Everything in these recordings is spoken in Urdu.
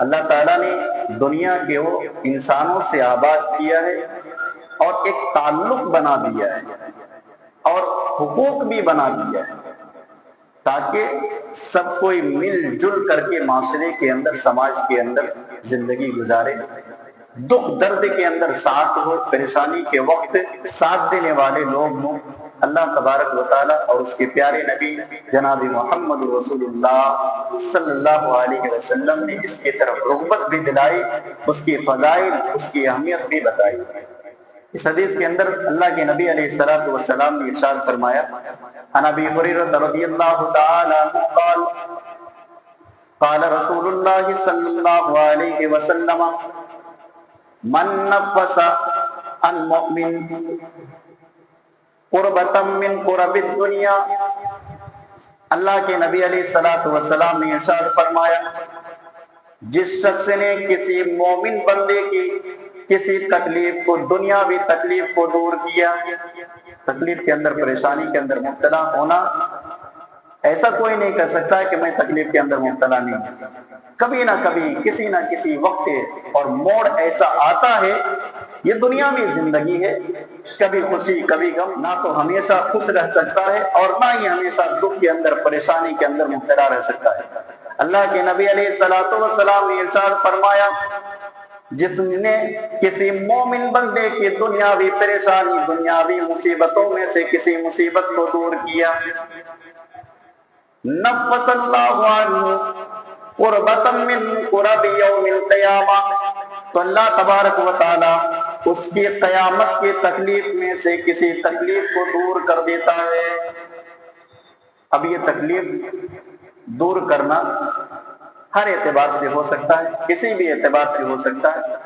اللہ تعالیٰ نے دنیا کے وہ انسانوں سے آباد کیا ہے اور ایک تعلق بنا دیا ہے اور حقوق بھی بنا دیا ہے تاکہ سب کوئی مل جل کر کے معاشرے کے اندر، سماج کے اندر زندگی گزارے، دکھ درد کے اندر ساتھ ہو، پریشانی کے وقت ساتھ دینے والے لوگ ہوں۔ اللہ تبارک و تعالیٰ اور اس کے پیارے نبی جناب محمد رسول اللہ صلی اللہ علیہ وسلم نے اس کی طرف رغبت بھی دلائی، اس کی فضائل، اس کی اہمیت بھی بتائی۔ اس حدیث کے اندر اللہ کے نبی علیہ الصلوۃ والسلام نے ارشاد فرمایا، عن ابی ہریرہ رضی اللہ تعالی عنہ قال قال رسول اللہ صلی اللہ علیہ وسلم من نفس عن مؤمن قربۃ من قرب الدنیا۔ اللہ کے نبی علیہ الصلوۃ والسلام نے ارشاد فرمایا، جس شخص نے کسی مومن بندے کی کسی تکلیف کو، دنیاوی تکلیف کو دور کیا، تکلیف کے اندر، پریشانی کے اندر مبتلا ہونا، ایسا کوئی نہیں کر سکتا ہے کہ میں تکلیف کے اندر مبتلا نہیں ہوں۔ کبھی نہ کبھی، کسی نہ کسی وقت اور موڑ ایسا آتا ہے، یہ دنیا میں زندگی ہے، کبھی خوشی کبھی غم، نہ تو ہمیشہ خوش رہ سکتا ہے اور نہ ہی ہمیشہ دکھ کے اندر، پریشانی کے اندر مبتلا رہ سکتا ہے۔ اللہ کے نبی علیہ الصلوۃ والسلام نے ارشاد فرمایا، جس نے کسی مومن بندے کی دنیاوی پریشانی، دنیاوی مصیبتوں میں سے کسی مصیبت کو دور کیا، نفس اللہ عنہ قربۃ من قرب یوم القیامہ، تو اللہ تبارک و تعالی اس کی قیامت کی تکلیف میں سے کسی تکلیف کو دور کر دیتا ہے۔ اب یہ تکلیف دور کرنا ہر اعتبار سے ہو سکتا ہے، کسی بھی اعتبار سے ہو سکتا ہے،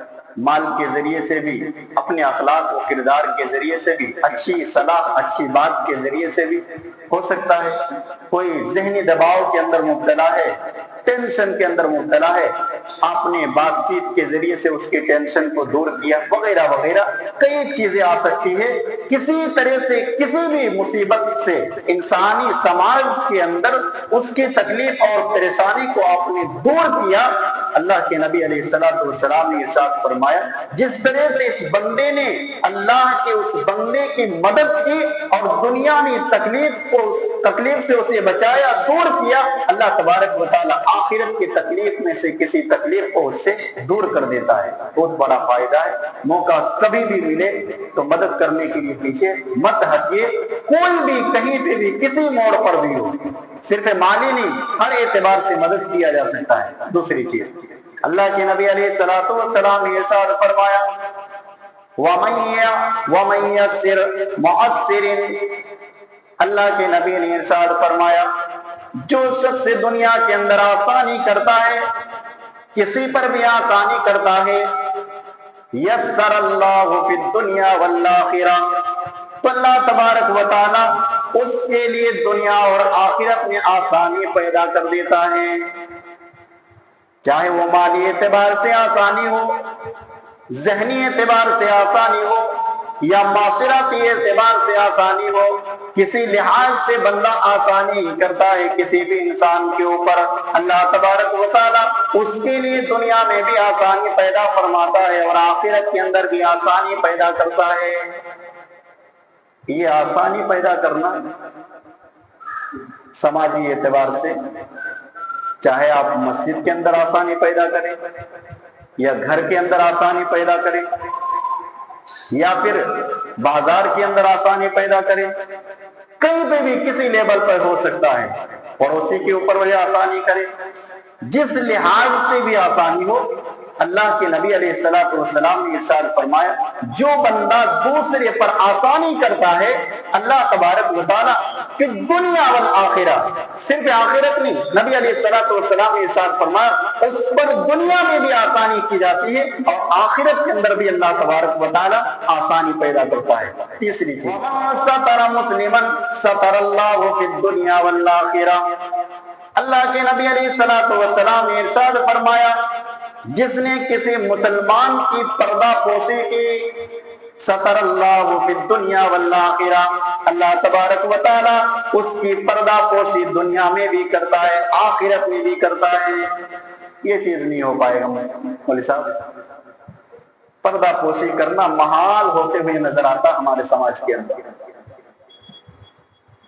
مال کے ذریعے سے بھی، اپنے اخلاق و کردار کے ذریعے سے بھی، اچھی صلاح، اچھی بات کے ذریعے سے بھی ہو سکتا ہے۔ کوئی ذہنی دباؤ کے اندر مبتلا ہے، ٹینشن کے اندر مبتلا ہے، آپ نے بات چیت کے ذریعے سے اس کے ٹینشن کو دور کیا، وغیرہ وغیرہ کئی چیزیں آ سکتی ہے۔ کسی طرح سے، کسی بھی مصیبت سے انسانی سماج کے اندر اس کی تکلیف اور پریشانی کو آپ نے دور کیا، اللہ کے نبی علیہ الصلوۃ والسلام نے ارشاد فرمایا، جس طرح سے اس بندے نے اللہ کے اس بندے کی مدد کی اور دنیا میں تکلیف سے اسے بچایا، دور کیا، اللہ تبارک و تعالی آخرت کی تکلیف میں سے کسی تکلیف کو اس سے دور کر دیتا ہے۔ بہت بڑا فائدہ ہے۔ موقع کبھی بھی ملے تو مدد کرنے کے لیے پیچھے مت ہٹیے، کوئی بھی، کہیں پہ بھی، کسی موڑ پر بھی ہو، صرف مالی نہیں، ہر اعتبار سے مدد کیا جا سکتا ہے۔ دوسری چیز، اللہ کے نبی علیہ الصلوۃ والسلام نے ارشاد فرمایا، وَمَن يَسِّرْ مُعَسِّرٍ، اللہ کے نبی نے ارشاد فرمایا، جو شخص دنیا کے اندر آسانی کرتا ہے، کسی پر بھی آسانی کرتا ہے، یسر اللہ فی الدنیا والآخرہ، تو اللہ تبارک و تعالی اس کے لیے دنیا اور آخرت میں آسانی پیدا کر دیتا ہے۔ چاہے وہ مالی اعتبار سے آسانی ہو، ذہنی اعتبار سے آسانی ہو، یا معاشرتی اعتبار سے آسانی ہو، کسی لحاظ سے بندہ آسانی کرتا ہے کسی بھی انسان کے اوپر، اللہ تبارک و تعالی اس کے لیے دنیا میں بھی آسانی پیدا فرماتا ہے اور آخرت کے اندر بھی آسانی پیدا کرتا ہے۔ یہ آسانی پیدا کرنا سماجی اعتبار سے، چاہے آپ مسجد کے اندر آسانی پیدا کریں یا گھر کے اندر آسانی پیدا کریں یا پھر بازار کے اندر آسانی پیدا کریں، کہیں پہ بھی کسی لیول پر ہو سکتا ہے، پڑوسی کے اوپر وہ آسانی کرے، جس لحاظ سے بھی آسانی ہو، اللہ کے نبی علیہ الصلوۃ والسلام نے ارشاد فرمایا، جو بندہ دوسرے پر آسانی کرتا ہے، اللہ تبارک و تعالی فی الدنیا والآخرہ، صرف آخرت نہیں، نبی علیہ الصلوۃ والسلام نے ارشاد فرمایا اس پر دنیا میں بھی آسانی کی جاتی ہے اور آخرت کے اندر بھی اللہ تبارک و تعالی آسانی پیدا کرتا ہے۔ تیسری چیز، ستر مسلمن ستر اللہ فی الدنیا والآخرہ، اللہ کے نبی علیہ الصلوۃ والسلام نے ارشاد فرمایا، جس نے کسی مسلمان کی پردہ پوشی کی، ستر اللہ فی الدنیا والآخرہ، اللہ تبارک و تعالی اس کی پردہ پوشی دنیا میں بھی کرتا ہے، آخرت میں بھی کرتا ہے۔ یہ چیز نہیں ہو پائے گا مولوی صاحب۔ پردہ پوشی کرنا محال ہوتے ہوئے نظر آتا ہمارے سماج کے اندر۔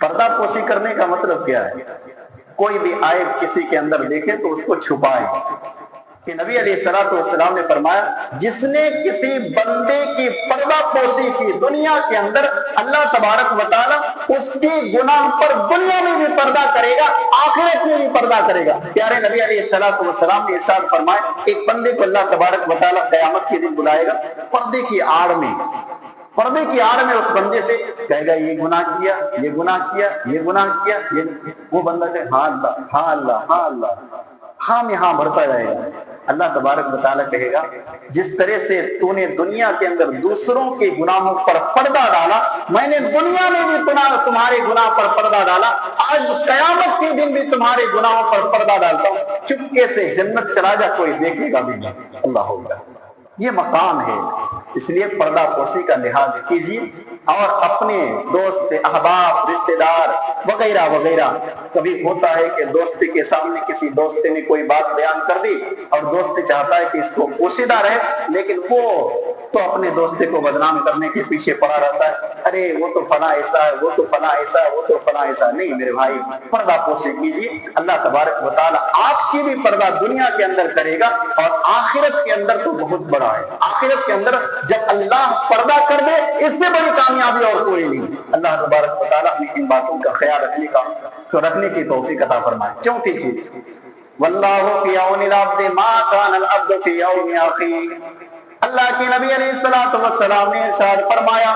پردہ پوشی کرنے کا مطلب کیا ہے؟ کوئی بھی عیب کسی کے اندر دیکھے تو اس کو چھپائے، کہ نبی علیہ الصلوۃ والسلام نے فرمایا جس نے کسی بندے کی پردہ پوشی کی دنیا کے اندر، اللہ تبارک و تعالیٰ اس کے گناہ پر دنیا میں بھی پردہ کرے گا، آخرت میں بھی پردہ کرے گا۔ پیارے نبی علیہ الصلوۃ والسلام نے ارشاد فرمایا ایک بندے کو اللہ تبارک و تعالیٰ قیامت کے دن بلائے گا پردے کی آڑ میں، پردے کی آڑ میں اس بندے سے کہے گا یہ گناہ کیا، یہ گناہ کیا، یہ گناہ کیا، وہ بندہ کہے ہاں اللہ، ہاں اللہ، ہاں اللہ، ہاں میں ہاں بھرتا جائے گا۔ اللہ تبارک و تعالیٰ کہے گا جس طرح سے تو نے دنیا کے اندر دوسروں کے گناہوں پر پردہ ڈالا، میں نے دنیا میں بھی تمہارے گناہ پر پردہ ڈالا، آج قیامت کے دن بھی تمہارے گناہوں پر پردہ ڈالتا ہوں، چپکے سے جنت چلا جا، کوئی دیکھے گا بھی نہیں۔ اللہ ہوگا، یہ مقام ہے۔ اس لیے پردہ پوشی کا لحاظ کیجیے، اور اپنے دوست، احباب، رشتہ دار وغیرہ وغیرہ، کبھی ہوتا ہے کہ دوست کے سامنے کسی دوست نے کوئی بات بیان کر دی اور دوست چاہتا ہے کہ اس کو پوشیدہ رہے، لیکن وہ تو اپنے دوست کو بدنام کرنے کے پیچھے پڑا رہتا ہے، ارے وہ تو فلاں ایسا ہے، وہ تو فلاں ایسا ہے، وہ تو فلاں ایسا۔ نہیں میرے بھائی، پردہ پوشی کیجیے، اللہ تبارک و تعالیٰ آپ کی بھی پردہ دنیا کے اندر کرے گا، اور آخرت کے اندر تو بہت بڑا ہے۔ آخرت کے اندر جب اللہ پردہ کر دے، اس سے بڑی کامیابی اور کوئی نہیں۔ اللہ تبارک و تعالیٰ نے ان باتوں کا خیال رکھنے کی توفیق عطا فرمائے۔ چوتھی چیز، واللہ فی عون العبد ما کان العبد فی عون اخیہ۔ اللہ کے نبی علیہ الصلوۃ والسلام نے ارشاد فرمایا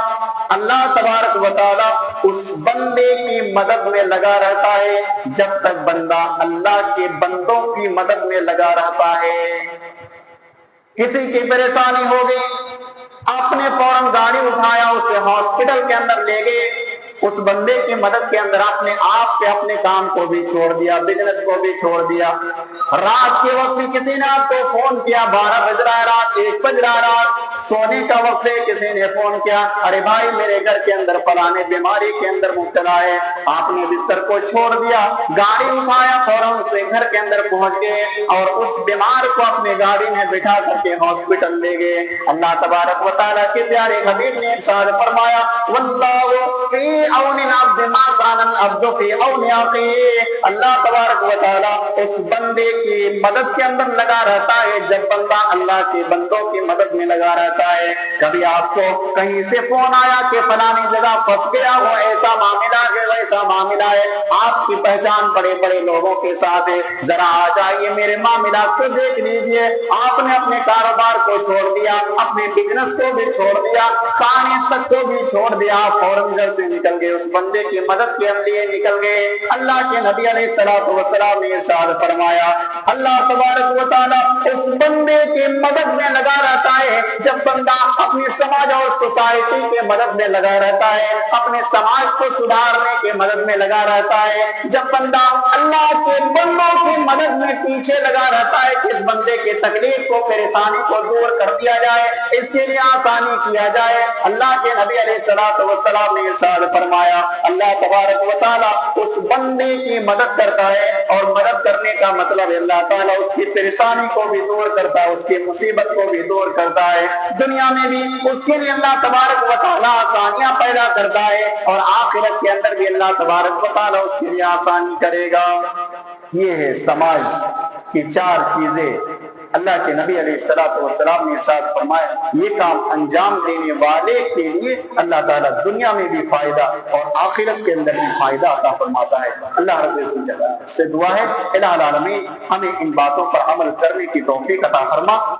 اللہ تبارک و تعالیٰ اس بندے کی مدد میں لگا رہتا ہے جب تک بندہ اللہ کے بندوں کی مدد میں لگا رہتا ہے۔ کسی کی پریشانی ہو گئی، آپ نے فوراً گاڑی اٹھایا، اسے ہاسپٹل کے اندر لے گئے، اس بندے کی مدد کے اندر آپ نے اپنے کام کو بھی چھوڑ دیا، بزنس کو بھی چھوڑ دیا۔ رات کے وقت بھی کسی نے آپ کو فون کیا، 12 بج رہا ہے رات، 1 بج رہا ہے رات، سونے کا وقت ہے، کسی نے فون کیا، ارے بھائی میرے گھر کے اندر فلانے بیماری کے اندر مبتلا ہے، آپ نے بستر کو چھوڑ دیا، گاڑی اٹھایا، فوراً سے گھر کے اندر پہنچ گئے اور اس بیمار کو اپنے گاڑی میں بٹھا کر کے ہاسپٹل لے گئے۔ اللہ تبارک و تعالیٰ کے پیارے حبیب نے ارشاد فرمایا واللہ فی عون العبد ما کان العبد فی عون اخیہ۔ اللہ تبارک و تعالیٰ اس بندے کی مدد کے اندر لگا رہتا ہے جب بندہ اللہ کے بندوں کی مدد میں لگا رہتا ہے۔ کبھی آپ کو کہیں سے فون آیا کہ فلانی جگہ پھنس گیا ہو، ایسا معاملہ ہے، ویسا معاملہ ہے، آپ کی پہچان بڑے بڑے لوگوں کے ساتھ ہے، ذرا آ جائیے میرے معاملات کو دیکھ لیجئے۔ آپ نے اپنے کاروبار کو چھوڑ دیا، اپنے بزنس کو بھی چھوڑ دیا، کھانے تک کو بھی چھوڑ دیا، فوراً گھر سے نکل گئے، اس بندے کی مدد کے لیے نکل گئے۔ اللہ کے نبی علیہ الصلوۃ والسلام نے ارشاد فرمایا اللہ تبارک و تعالیٰ اس بندے کی مدد میں لگا رہتا ہے جب بندہ اپنی سماج اور سوسائٹی کے مدد میں لگا رہتا ہے، اپنے سماج کو سدھارنے کے مدد میں لگا رہتا ہے، جب بندہ اللہ کے بندوں کی مدد میں پیچھے لگا رہتا ہے کہ اس بندے کی تکلیف کو، پریشانی کو دور کر دیا جائے، اس کے لیے آسانی کیا جائے۔ اللہ کے نبی علیہ الصلوۃ والسلام نے ارشاد فرمایا اللہ تبارک و تعالیٰ اس بندے کی مدد کرتا ہے، اور مدد کرنے کا مطلب اللہ تعالیٰ اس کی پریشانی کو بھی دور کرتا ہے، اس کی مصیبت کو بھی دور کرتا ہے، دنیا میں بھی اس کے لیے اللہ تبارک و تعالیٰ آسانیاں پیدا کرتا ہے، اور آخرت کے اندر بھی اللہ تبارک و تعالیٰ اس کے لیے آسانی کرے گا۔ یہ ہے سماج کی 4 چیزیں۔ اللہ کے نبی علیہ الصلوۃ والسلام نے ارشاد فرمایا یہ کام انجام دینے والے کے لیے اللہ تعالیٰ دنیا میں بھی فائدہ اور آخرت کے اندر بھی فائدہ عطا فرماتا ہے۔ اللہ رب العزت سے دعا ہے الہ العالمین ہمیں ان باتوں پر عمل کرنے کی توفیق عطا فرما۔